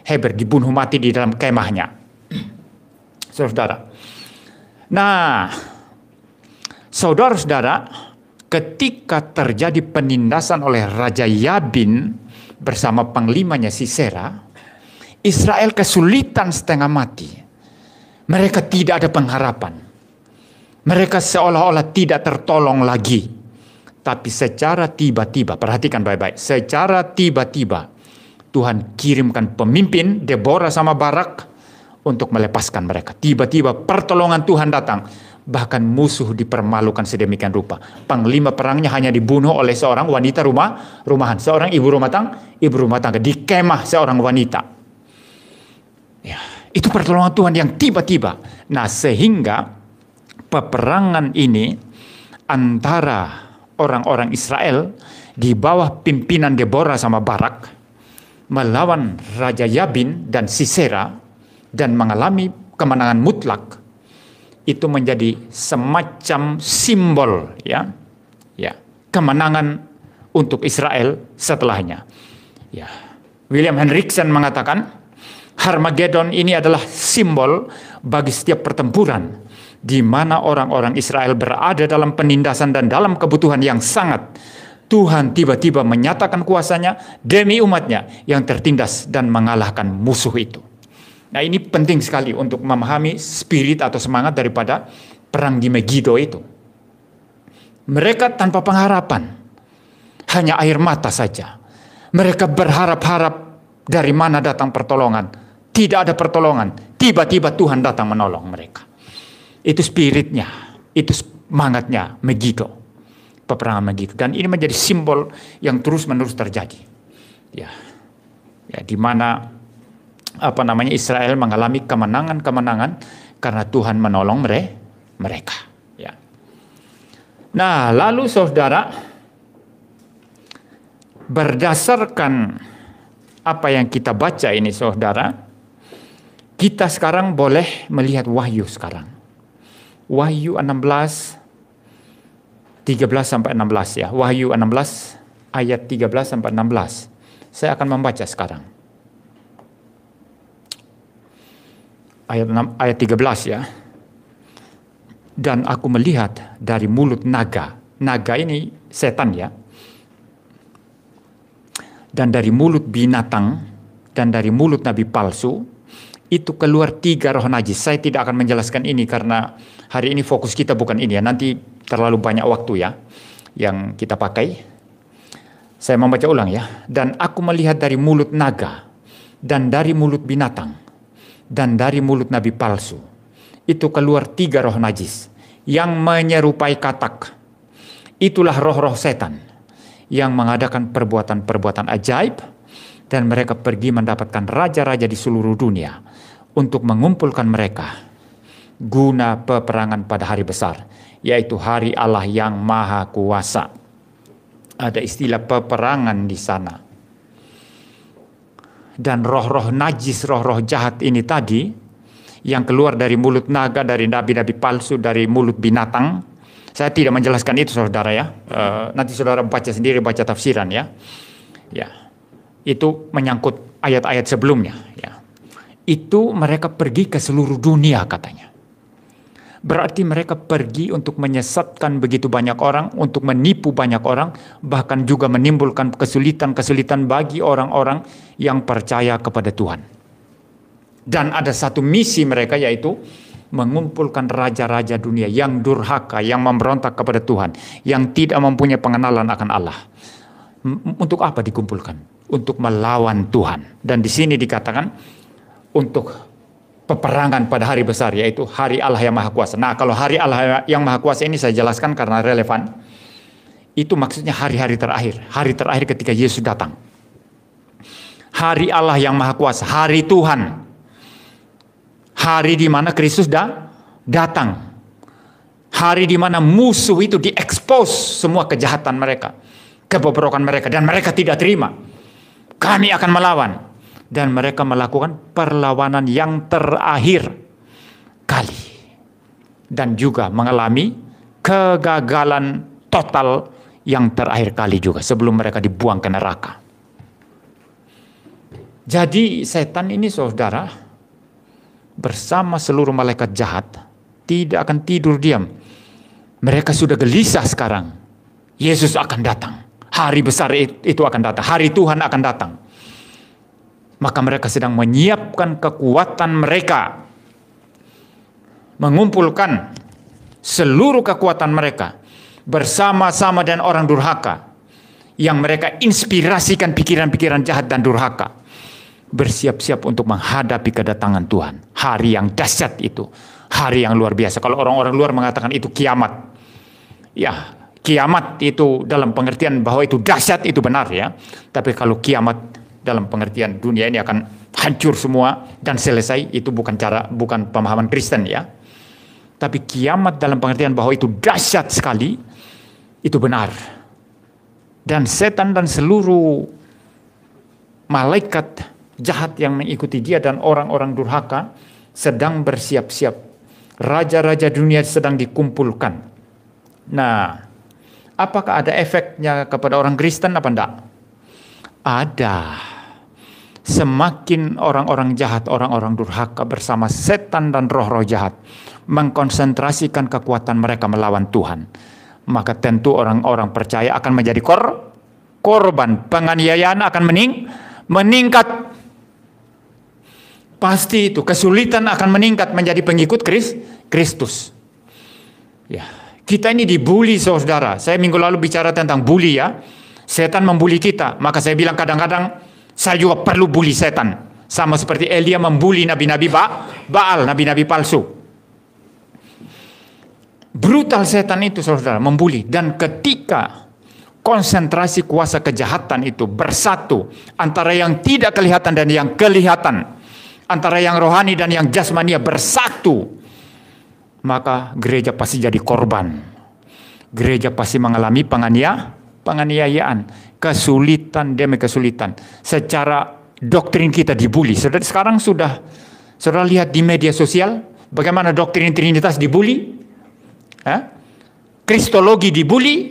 Heber, dibunuh mati di dalam kemahnya. Saudara. Nah, saudara-saudara, ketika terjadi penindasan oleh Raja Yabin bersama panglimanya Sisera, Israel kesulitan setengah mati. Mereka tidak ada pengharapan. Mereka seolah-olah tidak tertolong lagi. Tapi secara tiba-tiba, perhatikan baik-baik, secara tiba-tiba Tuhan kirimkan pemimpin Deborah sama Barak untuk melepaskan mereka. Tiba-tiba pertolongan Tuhan datang. Bahkan musuh dipermalukan sedemikian rupa. Panglima perangnya hanya dibunuh oleh seorang wanita rumahan. Seorang ibu rumah tangga. Di kemah seorang wanita. Ya, itu pertolongan Tuhan yang tiba-tiba. Nah, sehingga peperangan ini antara orang-orang Israel di bawah pimpinan Deborah sama Barak melawan Raja Yabin dan Sisera dan mengalami kemenangan mutlak, itu menjadi semacam simbol ya kemenangan untuk Israel setelahnya. Ya, William Hendriksen mengatakan Harmagedon ini adalah simbol bagi setiap pertempuran di mana orang-orang Israel berada dalam penindasan dan dalam kebutuhan yang sangat. Tuhan tiba-tiba menyatakan kuasanya demi umatnya yang tertindas dan mengalahkan musuh itu. Nah, ini penting sekali untuk memahami spirit atau semangat daripada perang di Megido itu. Mereka tanpa pengharapan, hanya air mata saja. Mereka berharap-harap dari mana datang pertolongan. Tidak ada pertolongan. Tiba-tiba Tuhan datang menolong mereka. Itu spiritnya, itu semangatnya Megido. Peperangan Megido. Dan ini menjadi simbol yang terus-menerus terjadi. Ya, di mana Israel mengalami kemenangan-kemenangan karena Tuhan menolong mereka. Ya. Nah, lalu saudara, berdasarkan apa yang kita baca ini saudara, kita sekarang boleh melihat Wahyu sekarang. Wahyu 16 13 sampai 16 ya. Wahyu 16 ayat 13 sampai 16. Saya akan membaca sekarang. Ayat 13 ya. Dan aku melihat dari mulut naga. Naga ini setan ya. Dan dari mulut binatang dan dari mulut nabi palsu itu keluar 3 roh najis. Saya tidak akan menjelaskan ini karena hari ini fokus kita bukan ini ya. Nanti terlalu banyak waktu ya yang kita pakai. Saya membaca ulang ya. Dan aku melihat dari mulut naga dan dari mulut binatang dan dari mulut nabi palsu itu keluar 3 roh najis yang menyerupai katak. Itulah roh-roh setan yang mengadakan perbuatan-perbuatan ajaib, dan mereka pergi mendapatkan raja-raja di seluruh dunia untuk mengumpulkan mereka guna peperangan pada hari besar, yaitu hari Allah yang Maha Kuasa. Ada istilah peperangan di sana. Dan roh-roh najis, roh-roh jahat ini tadi yang keluar dari mulut naga, dari nabi-nabi palsu, dari mulut binatang. Saya tidak menjelaskan itu saudara ya. Nanti saudara baca sendiri, baca tafsiran ya. Ya. Itu menyangkut ayat-ayat sebelumnya ya. Itu mereka pergi ke seluruh dunia katanya. Berarti mereka pergi untuk menyesatkan begitu banyak orang, untuk menipu banyak orang, bahkan juga menimbulkan kesulitan-kesulitan bagi orang-orang yang percaya kepada Tuhan. Dan ada satu misi mereka, yaitu mengumpulkan raja-raja dunia yang durhaka, yang memberontak kepada Tuhan, yang tidak mempunyai pengenalan akan Allah. Untuk apa dikumpulkan? Untuk melawan Tuhan. Dan di sini dikatakan untuk peperangan pada hari besar, yaitu hari Allah yang Maha Kuasa. Nah, kalau hari Allah yang Maha Kuasa ini saya jelaskan karena relevan. Itu maksudnya hari-hari terakhir. Hari terakhir ketika Yesus datang. Hari Allah yang Maha Kuasa, hari Tuhan. Hari di mana Kristus datang. Hari di mana musuh itu diekspos semua kejahatan mereka, kebobrokan mereka, dan mereka tidak terima. Kami akan melawan. Dan mereka melakukan perlawanan yang terakhir kali. Dan juga mengalami kegagalan total yang terakhir kali juga, sebelum mereka dibuang ke neraka. Jadi setan ini saudara, bersama seluruh malaikat jahat, tidak akan tidur diam. Mereka sudah gelisah sekarang. Yesus akan datang. Hari besar itu akan datang. Hari Tuhan akan datang. Maka mereka sedang menyiapkan kekuatan mereka. Mengumpulkan seluruh kekuatan mereka. Bersama-sama dengan orang durhaka. Yang mereka inspirasikan pikiran-pikiran jahat dan durhaka. Bersiap-siap untuk menghadapi kedatangan Tuhan. Hari yang dahsyat itu. Hari yang luar biasa. Kalau orang-orang luar mengatakan itu kiamat. Ya, kiamat itu dalam pengertian bahwa itu dahsyat, itu benar ya. Tapi kalau kiamat dalam pengertian dunia ini akan hancur semua dan selesai, itu bukan pemahaman Kristen ya. Tapi kiamat dalam pengertian bahwa itu dahsyat sekali, itu benar. Dan setan dan seluruh malaikat jahat yang mengikuti dia dan orang-orang durhaka sedang bersiap-siap. Raja-raja dunia sedang dikumpulkan. Nah, apakah ada efeknya kepada orang Kristen apa enggak? Ada. Semakin orang-orang jahat, orang-orang durhaka bersama setan dan roh-roh jahat mengkonsentrasikan kekuatan mereka melawan Tuhan, maka tentu orang-orang percaya akan menjadi korban. Penganiayaan akan meningkat. Pasti itu, kesulitan akan meningkat menjadi pengikut Kristus. Ya, kita ini dibully saudara. Saya minggu lalu bicara tentang bully ya. Setan membuli kita. Maka saya bilang kadang-kadang saya juga perlu bully setan. Sama seperti Elia membuli nabi-nabi Baal, nabi-nabi palsu. Brutal setan itu saudara, membuli. Dan ketika konsentrasi kuasa kejahatan itu bersatu antara yang tidak kelihatan dan yang kelihatan, antara yang rohani dan yang jasmania bersatu, maka gereja pasti jadi korban. Gereja pasti mengalami penganiayaan, kesulitan demi kesulitan. Secara doktrin kita dibully. Sekarang saudara lihat di media sosial bagaimana doktrin Trinitas dibully. Kristologi dibully.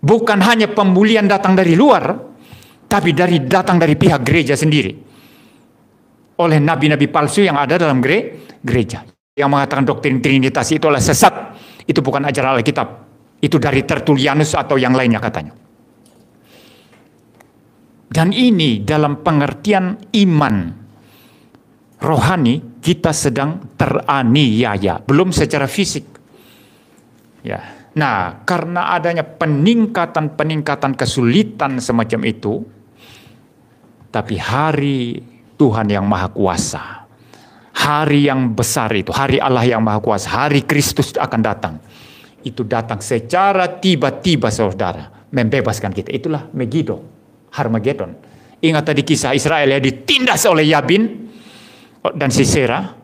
Bukan hanya pembulian datang dari luar, tapi datang dari pihak gereja sendiri. Oleh nabi-nabi palsu yang ada dalam gereja. Yang mengatakan doktrin Trinitas itu adalah sesat. Itu bukan ajaran Alkitab. Itu dari Tertullianus atau yang lainnya katanya. Dan ini dalam pengertian iman. rohani kita sedang teraniaya, belum secara fisik. Ya. Nah, karena adanya peningkatan kesulitan semacam itu, tapi hari Tuhan yang Maha Kuasa, hari yang besar itu, hari Allah yang Maha Kuasa, hari Kristus akan datang. Itu datang secara tiba-tiba, saudara, membebaskan kita. Itulah Megiddo, Harmagedon. Ingat tadi kisah Israel ya, ditindas oleh Yabin dan Sisera,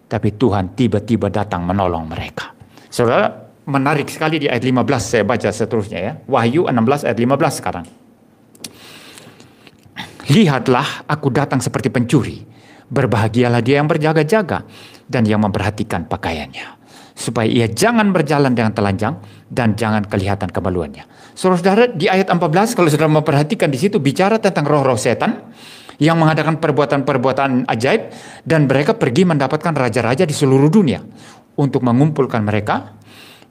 tapi Tuhan tiba-tiba datang menolong mereka. Saudara, menarik sekali di ayat 15, saya baca seterusnya ya. Wahyu 16 ayat 15 sekarang. Lihatlah, aku datang seperti pencuri. Berbahagialah dia yang berjaga-jaga dan yang memperhatikan pakaiannya, supaya ia jangan berjalan dengan telanjang dan jangan kelihatan kemaluannya. Saudara, di ayat 14 kalau saudara memperhatikan di situ bicara tentang roh-roh setan yang mengadakan perbuatan-perbuatan ajaib, dan mereka pergi mendapatkan raja-raja di seluruh dunia untuk mengumpulkan mereka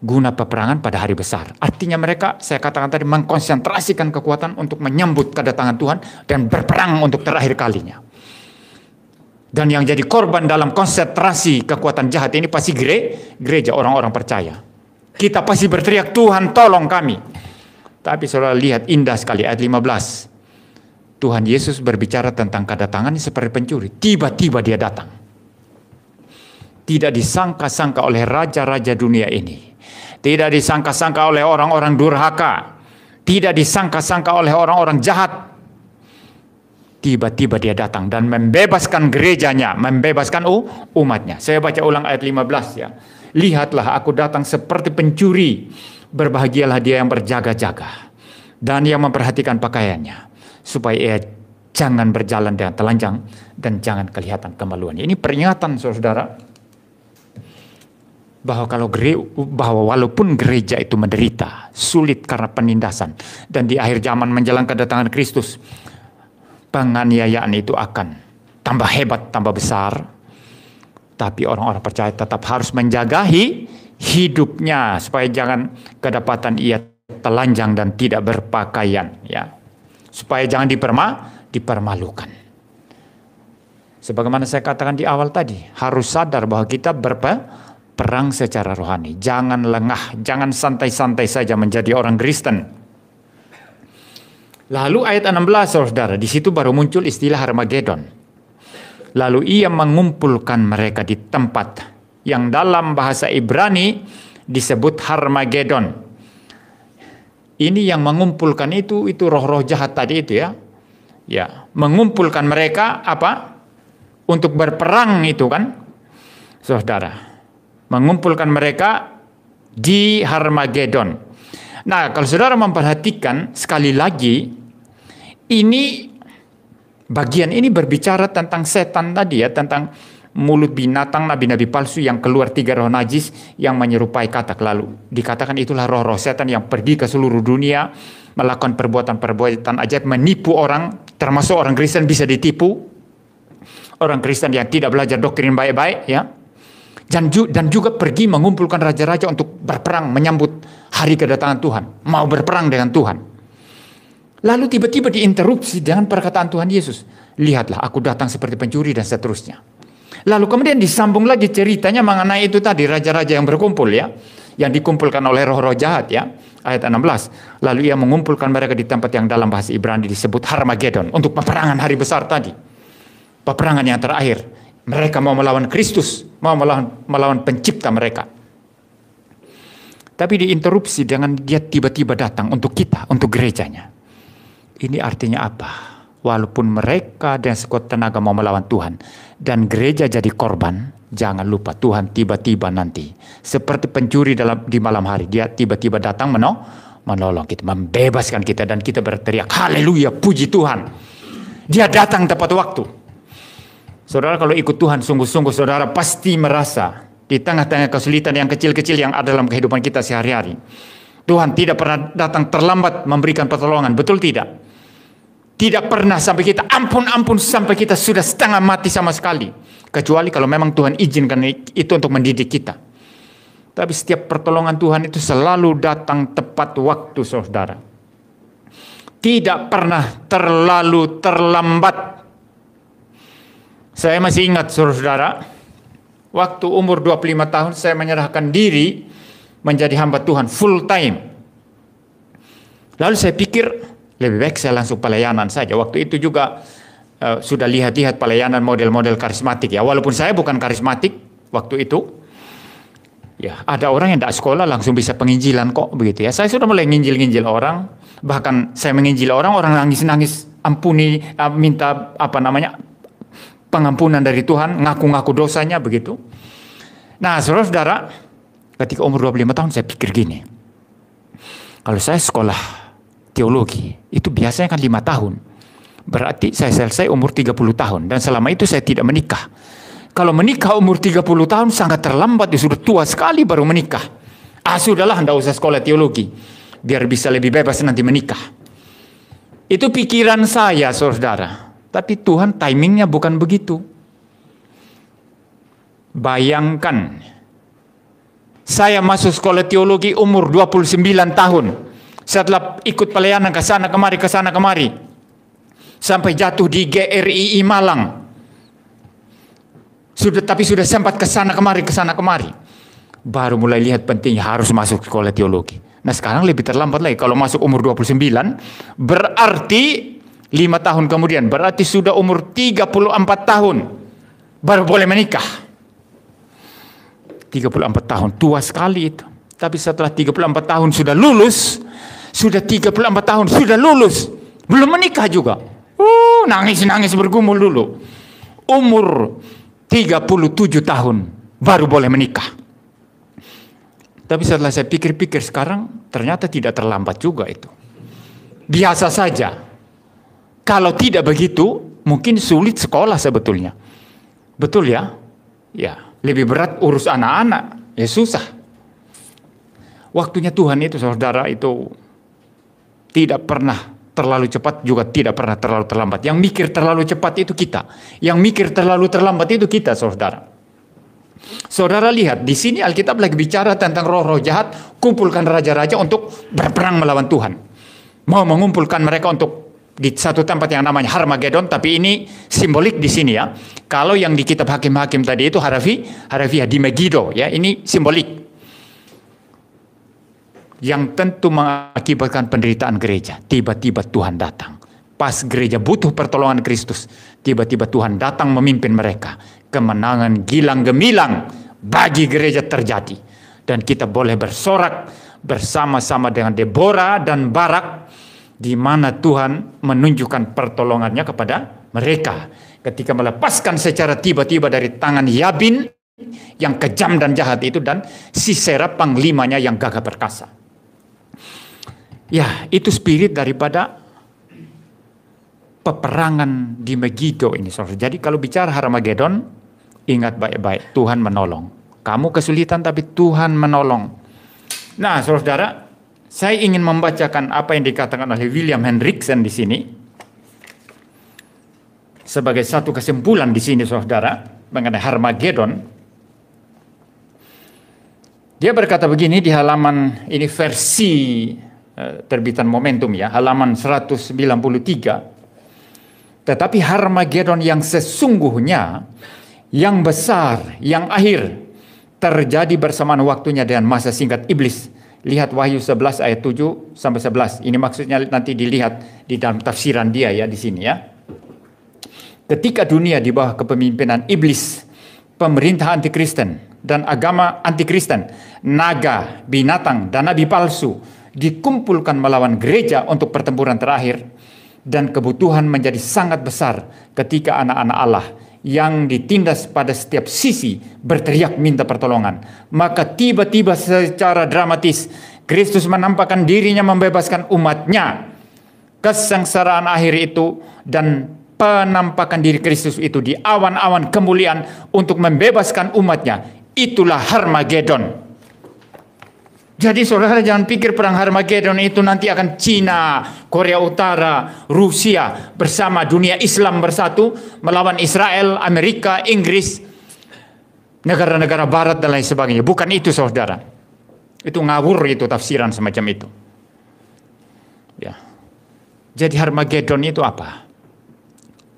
guna peperangan pada hari besar. Artinya mereka, saya katakan tadi, mengkonsentrasikan kekuatan untuk menyambut kedatangan Tuhan dan berperang untuk terakhir kalinya. Dan yang jadi korban dalam konsentrasi kekuatan jahat ini pasti gereja, orang-orang percaya. Kita pasti berteriak, Tuhan tolong kami. Tapi saudara lihat indah sekali ayat 15. Tuhan Yesus berbicara tentang kedatangannya seperti pencuri. Tiba-tiba dia datang. Tidak disangka-sangka oleh raja-raja dunia ini. Tidak disangka-sangka oleh orang-orang durhaka. Tidak disangka-sangka oleh orang-orang jahat. Tiba-tiba dia datang dan membebaskan gerejanya, membebaskan umatnya. Saya baca ulang ayat 15 ya. Lihatlah, aku datang seperti pencuri. Berbahagialah dia yang berjaga-jaga dan yang memperhatikan pakaiannya, supaya ia jangan berjalan dengan telanjang dan jangan kelihatan kemaluannya. Ini peringatan saudara, bahwa walaupun gereja itu menderita, sulit karena penindasan, dan di akhir zaman menjelang kedatangan Kristus, penganiayaan itu akan tambah hebat, tambah besar. Tapi orang-orang percaya tetap harus menjaga hidupnya supaya jangan kedapatan ia telanjang dan tidak berpakaian, ya. Supaya jangan dipermalukan. Sebagaimana saya katakan di awal tadi, harus sadar bahwa kita berperang secara rohani. Jangan lengah, jangan santai-santai saja menjadi orang Kristen. Lalu ayat 16 saudara, di situ baru muncul istilah Harmagedon. Lalu ia mengumpulkan mereka di tempat yang dalam bahasa Ibrani disebut Harmagedon. Ini yang mengumpulkan itu roh-roh jahat tadi itu ya. Ya, mengumpulkan mereka apa? Untuk berperang itu kan. Saudara, mengumpulkan mereka di Harmagedon. Nah, kalau saudara memperhatikan sekali lagi, ini bagian ini berbicara tentang setan tadi ya, tentang mulut binatang, nabi-nabi palsu yang keluar 3 roh najis yang menyerupai katak. Lalu dikatakan itulah roh-roh setan yang pergi ke seluruh dunia, melakukan perbuatan-perbuatan ajaib, menipu orang, termasuk orang Kristen bisa ditipu. Orang Kristen yang tidak belajar doktrin baik-baik ya. Dan juga pergi mengumpulkan raja-raja untuk berperang menyambut hari kedatangan Tuhan, mau berperang dengan Tuhan. Lalu tiba-tiba diinterupsi dengan perkataan Tuhan Yesus. Lihatlah, aku datang seperti pencuri dan seterusnya. Lalu kemudian disambung lagi ceritanya mengenai itu tadi, raja-raja yang berkumpul ya. Yang dikumpulkan oleh roh-roh jahat ya. Ayat 16. Lalu ia mengumpulkan mereka di tempat yang dalam bahasa Ibrani disebut Harmagedon. Untuk peperangan hari besar tadi. Peperangan yang terakhir. Mereka mau melawan Kristus. Mau melawan pencipta mereka. Tapi diinterupsi dengan dia tiba-tiba datang untuk kita, untuk gerejanya. Ini artinya apa? Walaupun mereka dan sekuat tenaga mau melawan Tuhan dan gereja jadi korban, jangan lupa Tuhan tiba-tiba nanti seperti pencuri di malam hari, dia tiba-tiba datang menolong kita, membebaskan kita, dan kita berteriak haleluya, puji Tuhan. Dia datang tepat waktu. Saudara, kalau ikut Tuhan sungguh-sungguh, saudara pasti merasa di tengah-tengah kesulitan yang kecil-kecil yang ada dalam kehidupan kita sehari-hari, Tuhan tidak pernah datang terlambat memberikan pertolongan, betul tidak? Tidak pernah sampai kita ampun sampai kita sudah setengah mati sama sekali. Kecuali kalau memang Tuhan izinkan itu untuk mendidik kita. Tapi setiap pertolongan Tuhan itu selalu datang tepat waktu saudara. Tidak pernah terlalu terlambat. Saya masih ingat saudara, waktu umur 25 tahun saya menyerahkan diri menjadi hamba Tuhan full time. Lalu saya pikir lebih baik saya langsung pelayanan saja. Waktu itu juga sudah lihat-lihat pelayanan model-model karismatik ya. Walaupun saya bukan karismatik waktu itu. Ya, ada orang yang tidak sekolah langsung bisa penginjilan kok begitu ya. Saya sudah mulai nginjil-nginjil orang. Bahkan saya menginjil orang nangis-nangis ampuni, minta pengampunan dari Tuhan, ngaku-ngaku dosanya begitu. Nah, saudara-saudara, ketika umur 25 tahun saya pikir gini. Kalau saya sekolah teologi, itu biasanya kan 5 tahun. Berarti saya selesai umur 30 tahun. Dan selama itu saya tidak menikah. Kalau menikah umur 30 tahun sangat terlambat, sudah tua sekali baru menikah. Sudahlah, tidak usah sekolah teologi. Biar bisa lebih bebas nanti menikah. Itu pikiran saya, saudara. Tapi Tuhan timingnya bukan begitu. Bayangkan, saya masuk sekolah teologi umur 29 tahun. Setelah ikut pelayanan ke sana kemari. Sampai jatuh di GRII Malang. Tapi sudah sempat ke sana kemari. Baru mulai lihat pentingnya harus masuk sekolah teologi. Nah, sekarang lebih terlambat lagi. Kalau masuk umur 29, berarti 5 tahun kemudian, berarti sudah umur 34 tahun baru boleh menikah. 34 tahun, tua sekali itu. Tapi setelah 34 tahun sudah lulus, belum menikah juga. Nangis bergumul dulu. Umur 37 tahun baru boleh menikah. Tapi setelah saya pikir-pikir sekarang, ternyata tidak terlambat juga itu. Biasa saja. Kalau tidak begitu, mungkin sulit sekolah sebetulnya. Betul ya? Ya, lebih berat urus anak-anak. Ya susah. Waktunya Tuhan itu, saudara, itu tidak pernah terlalu cepat, juga tidak pernah terlalu terlambat. Yang mikir terlalu cepat itu kita. Yang mikir terlalu terlambat itu kita, saudara. Saudara lihat, di sini Alkitab lagi bicara tentang roh-roh jahat, kumpulkan raja-raja untuk berperang melawan Tuhan. Mau mengumpulkan mereka untuk di satu tempat yang namanya Harmagedon, tapi ini simbolik di sini ya. Kalau yang di kitab Hakim-Hakim tadi itu harafiah di Megiddo ya, ini simbolik. Yang tentu mengakibatkan penderitaan gereja. Tiba-tiba Tuhan datang. Pas gereja butuh pertolongan Kristus, tiba-tiba Tuhan datang memimpin mereka. Kemenangan gilang gemilang bagi gereja terjadi. Dan kita boleh bersorak bersama-sama dengan Deborah dan Barak, di mana Tuhan menunjukkan pertolongannya kepada mereka ketika melepaskan secara tiba-tiba dari tangan Yabin yang kejam dan jahat itu dan Sisera panglimanya yang gagah perkasa. Ya, itu spirit daripada peperangan di Megiddo ini, saudara. Jadi kalau bicara Harmagedon, ingat baik-baik, Tuhan menolong. Kamu kesulitan tapi Tuhan menolong. Nah, saudara, saya ingin membacakan apa yang dikatakan oleh William Hendriksen di sini sebagai satu kesimpulan di sini, saudara, mengenai Harmagedon. Dia berkata begini di halaman ini versi terbitan Momentum ya, halaman 193. Tetapi Harmagedon yang sesungguhnya, yang besar, yang akhir, terjadi bersamaan waktunya dengan masa singkat iblis. Lihat Wahyu 11 ayat 7 sampai 11. Ini maksudnya nanti dilihat di dalam tafsiran dia ya di sini ya. Ketika dunia di bawah kepemimpinan iblis, pemerintah antikristen dan agama antikristen, naga, binatang dan nabi palsu dikumpulkan melawan gereja untuk pertempuran terakhir, dan kebutuhan menjadi sangat besar ketika anak-anak Allah yang ditindas pada setiap sisi berteriak minta pertolongan. Maka tiba-tiba secara dramatis Kristus menampakkan dirinya membebaskan umatnya. Kesengsaraan akhir itu dan penampakan diri Kristus itu di awan-awan kemuliaan untuk membebaskan umatnya, itulah Harmagedon. Jadi saudara jangan pikir perang Harmagedon itu nanti akan Cina, Korea Utara, Rusia bersama dunia Islam bersatu melawan Israel, Amerika, Inggris, negara-negara barat dan lain sebagainya. Bukan itu saudara. Itu ngawur itu tafsiran semacam itu. Ya. Jadi Harmagedon itu apa?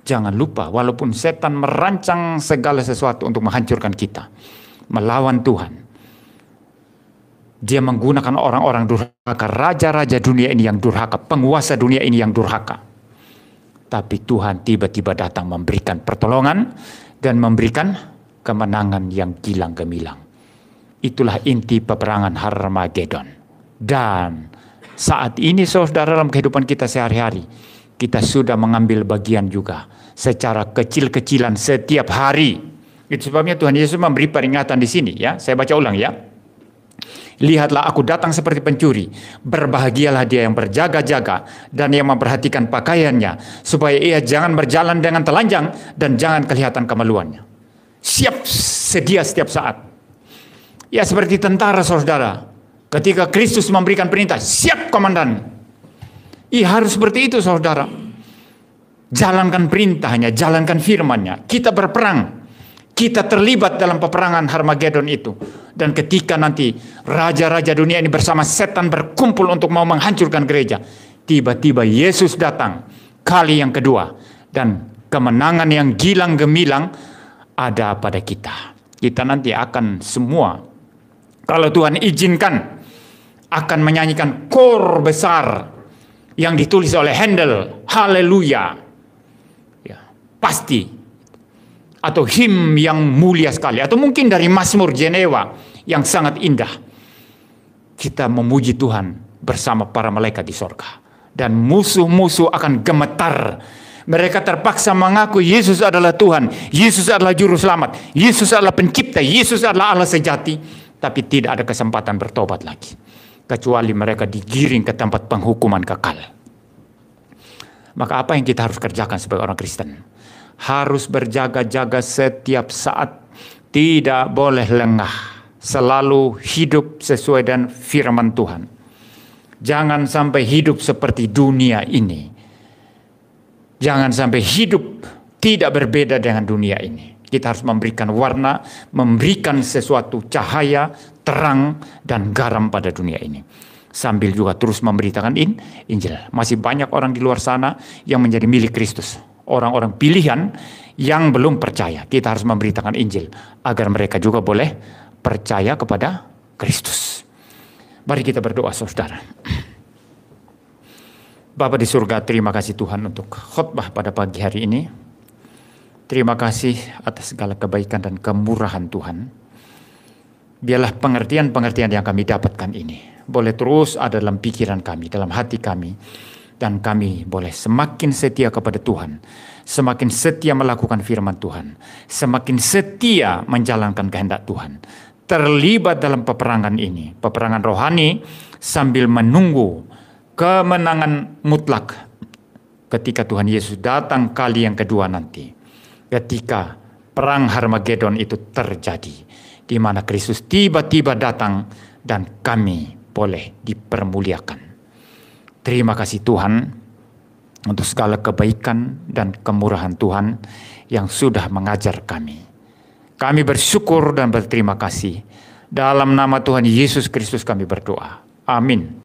Jangan lupa, walaupun setan merancang segala sesuatu untuk menghancurkan kita, melawan Tuhan, dia menggunakan orang-orang durhaka, raja-raja dunia ini yang durhaka, penguasa dunia ini yang durhaka. Tapi Tuhan tiba-tiba datang memberikan pertolongan dan memberikan kemenangan yang gilang gemilang. Itulah inti peperangan Harmagedon. Dan saat ini saudara, dalam kehidupan kita sehari-hari, kita sudah mengambil bagian juga secara kecil-kecilan setiap hari. Itu sebabnya Tuhan Yesus memberi peringatan di sini, ya. Saya baca ulang, ya. Lihatlah, aku datang seperti pencuri. Berbahagialah dia yang berjaga-jaga dan yang memperhatikan pakaiannya, supaya ia jangan berjalan dengan telanjang dan jangan kelihatan kemaluannya. Siap sedia setiap saat. Ya, seperti tentara, saudara. Ketika Kristus memberikan perintah, siap komandan. Iya, harus seperti itu, saudara. Jalankan perintahnya, jalankan firman-Nya. Kita berperang. Kita terlibat dalam peperangan Harmagedon itu. Dan ketika nanti raja-raja dunia ini bersama setan berkumpul untuk mau menghancurkan gereja, tiba-tiba Yesus datang kali yang kedua. Dan kemenangan yang gilang gemilang ada pada kita. Kita nanti akan semua, kalau Tuhan izinkan, akan menyanyikan kor besar yang ditulis oleh Handel, haleluya, ya, pasti. Atau him yang mulia sekali, atau mungkin dari Mazmur Jenewa yang sangat indah. Kita memuji Tuhan bersama para malaikat di sorga. Dan musuh-musuh akan gemetar. Mereka terpaksa mengaku Yesus adalah Tuhan, Yesus adalah Juru Selamat, Yesus adalah Pencipta, Yesus adalah Allah sejati. Tapi tidak ada kesempatan bertobat lagi, kecuali mereka digiring ke tempat penghukuman kekal. Maka apa yang kita harus kerjakan sebagai orang Kristen? Harus berjaga-jaga setiap saat, tidak boleh lengah, selalu hidup sesuai dengan firman Tuhan. Jangan sampai hidup seperti dunia ini. Jangan sampai hidup tidak berbeda dengan dunia ini. Kita harus memberikan warna, memberikan sesuatu cahaya, terang, dan garam pada dunia ini. Sambil juga terus memberitakan Injil. Masih banyak orang di luar sana yang menjadi milik Kristus. Orang-orang pilihan yang belum percaya. Kita harus memberitakan Injil agar mereka juga boleh percaya kepada Kristus. Mari kita berdoa, saudara. Bapa di surga, terima kasih Tuhan untuk khotbah pada pagi hari ini. Terima kasih atas segala kebaikan dan kemurahan Tuhan. Biarlah pengertian-pengertian yang kami dapatkan ini boleh terus ada dalam pikiran kami, dalam hati kami. Dan kami boleh semakin setia kepada Tuhan, semakin setia melakukan firman Tuhan, semakin setia menjalankan kehendak Tuhan. Terlibat dalam peperangan ini, peperangan rohani, sambil menunggu kemenangan mutlak ketika Tuhan Yesus datang kali yang kedua nanti. Ketika perang Harmagedon itu terjadi, di mana Kristus tiba-tiba datang dan kami boleh dipermuliakan. Terima kasih Tuhan untuk segala kebaikan dan kemurahan Tuhan yang sudah mengajar kami. Kami bersyukur dan berterima kasih. Dalam nama Tuhan Yesus Kristus kami berdoa. Amin.